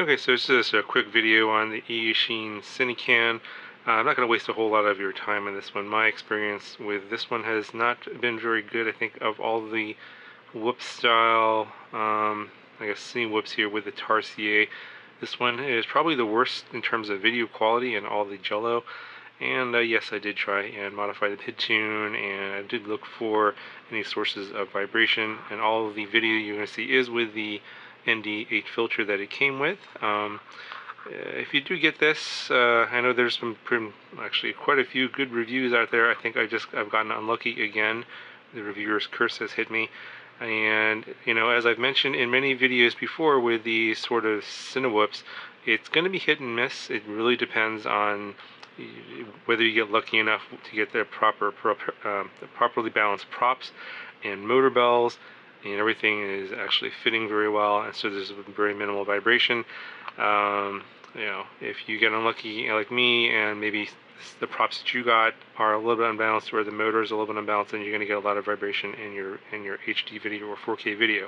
Okay, so this is a quick video on the Eachine CineCan. I'm not going to waste a whole lot of your time on this one. My experience with this one has not been very good. I think of all the whoop style, I guess Cinewhoops here with the Tarsier, this one is probably the worst in terms of video quality and all the jello. And yes, I did try and modify the PID tune, and I did look for any sources of vibration, and all of the video you're going to see is with the ND8 filter that it came with. If you do get this, I know there's actually quite a few good reviews out there. I think I've gotten unlucky again. The reviewer's curse has hit me. And, you know, as I've mentioned in many videos before with these sort of Cinewhoops, it's going to be hit and miss. It really depends on whether you get lucky enough to get the properly balanced props and motor bells, and everything is actually fitting very well, and so there's very minimal vibration. You know, if you get unlucky like me, and maybe the props that you got are a little bit unbalanced, or the motor is a little bit unbalanced, then you're going to get a lot of vibration in your HD video or 4K video.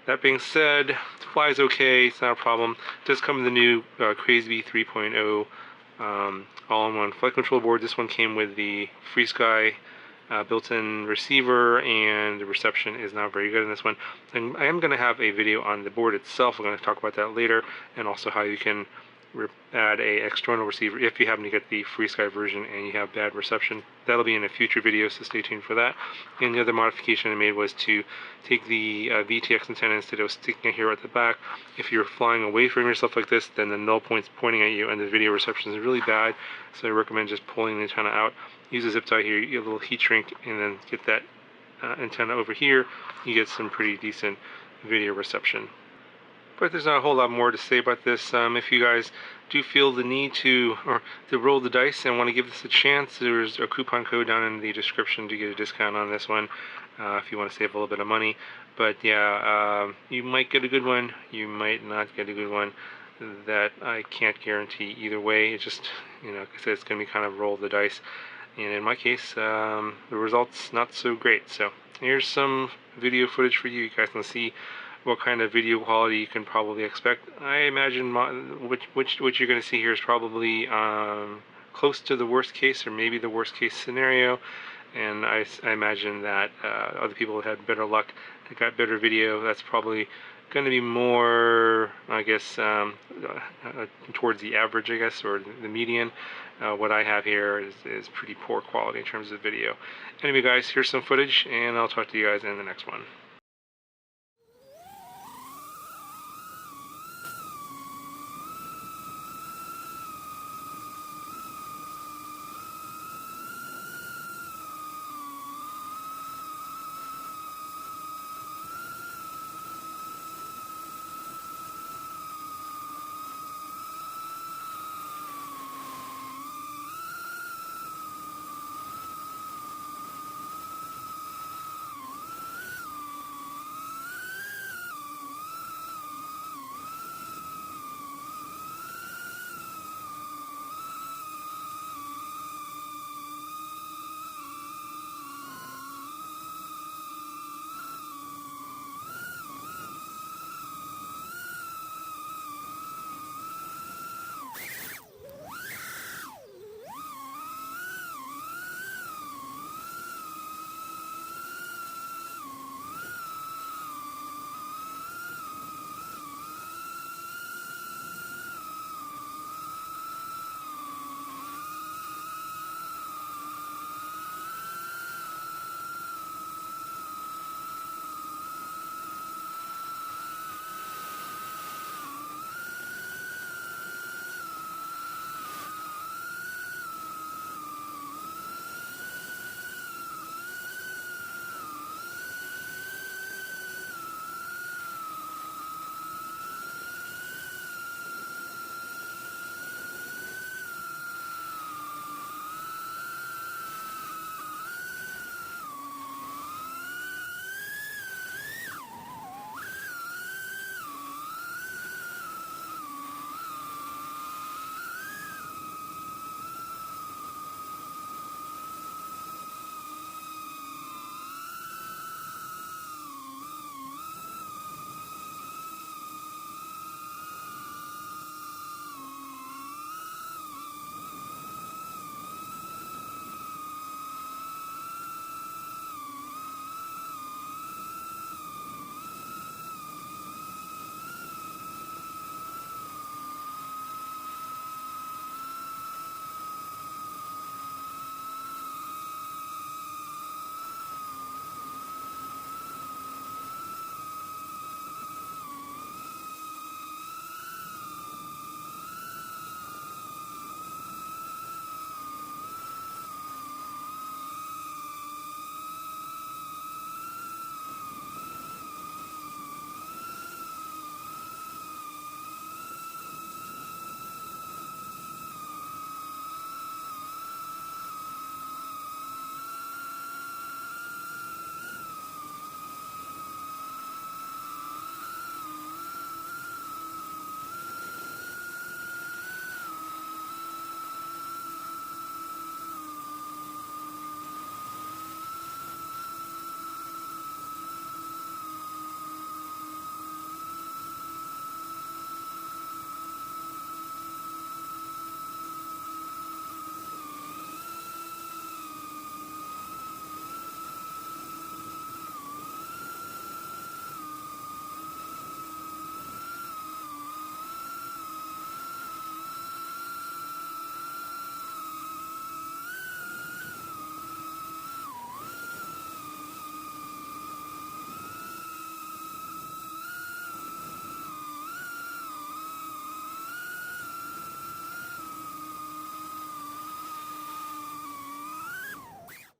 That being said, it flies okay. It's not a problem. It does come with the new Crazy 3.0 all-in-one flight control board. This one came with the FreeSky built-in receiver, and the reception is not very good in this one. And I am going to have a video on the board itself. We're going to talk about that later, and also how you can add a external receiver if you happen to get the FreeSky version and you have bad reception. That'll be in a future video, so stay tuned for that. And the other modification I made was to take the Vtx antenna instead of sticking it here at the back. If you're flying away from yourself like this, then the null point's pointing at you and the video reception is really bad, so I recommend just pulling the antenna out. Use a zip tie here, you get a little heat shrink, and then get that antenna over here. You get some pretty decent video reception. But there's not a whole lot more to say about this. If you guys do feel the need to roll the dice and want to give this a chance, there's a coupon code down in the description to get a discount on this one if you want to save a little bit of money. But yeah, you might get a good one, you might not get a good one. That I can't guarantee either way. It's just, you know, like I said, it's going to be kind of roll the dice. And in my case, the result's not so great. So here's some video footage for you. You guys can see what kind of video quality you can probably expect. I imagine what you're going to see here is probably close to the worst case, or maybe the worst case scenario. And I imagine that other people had better luck, that got better video. That's probably going to be more, I guess, towards the average, I guess, or the median. What I have here is pretty poor quality in terms of video. Anyway, guys, here's some footage, and I'll talk to you guys in the next one.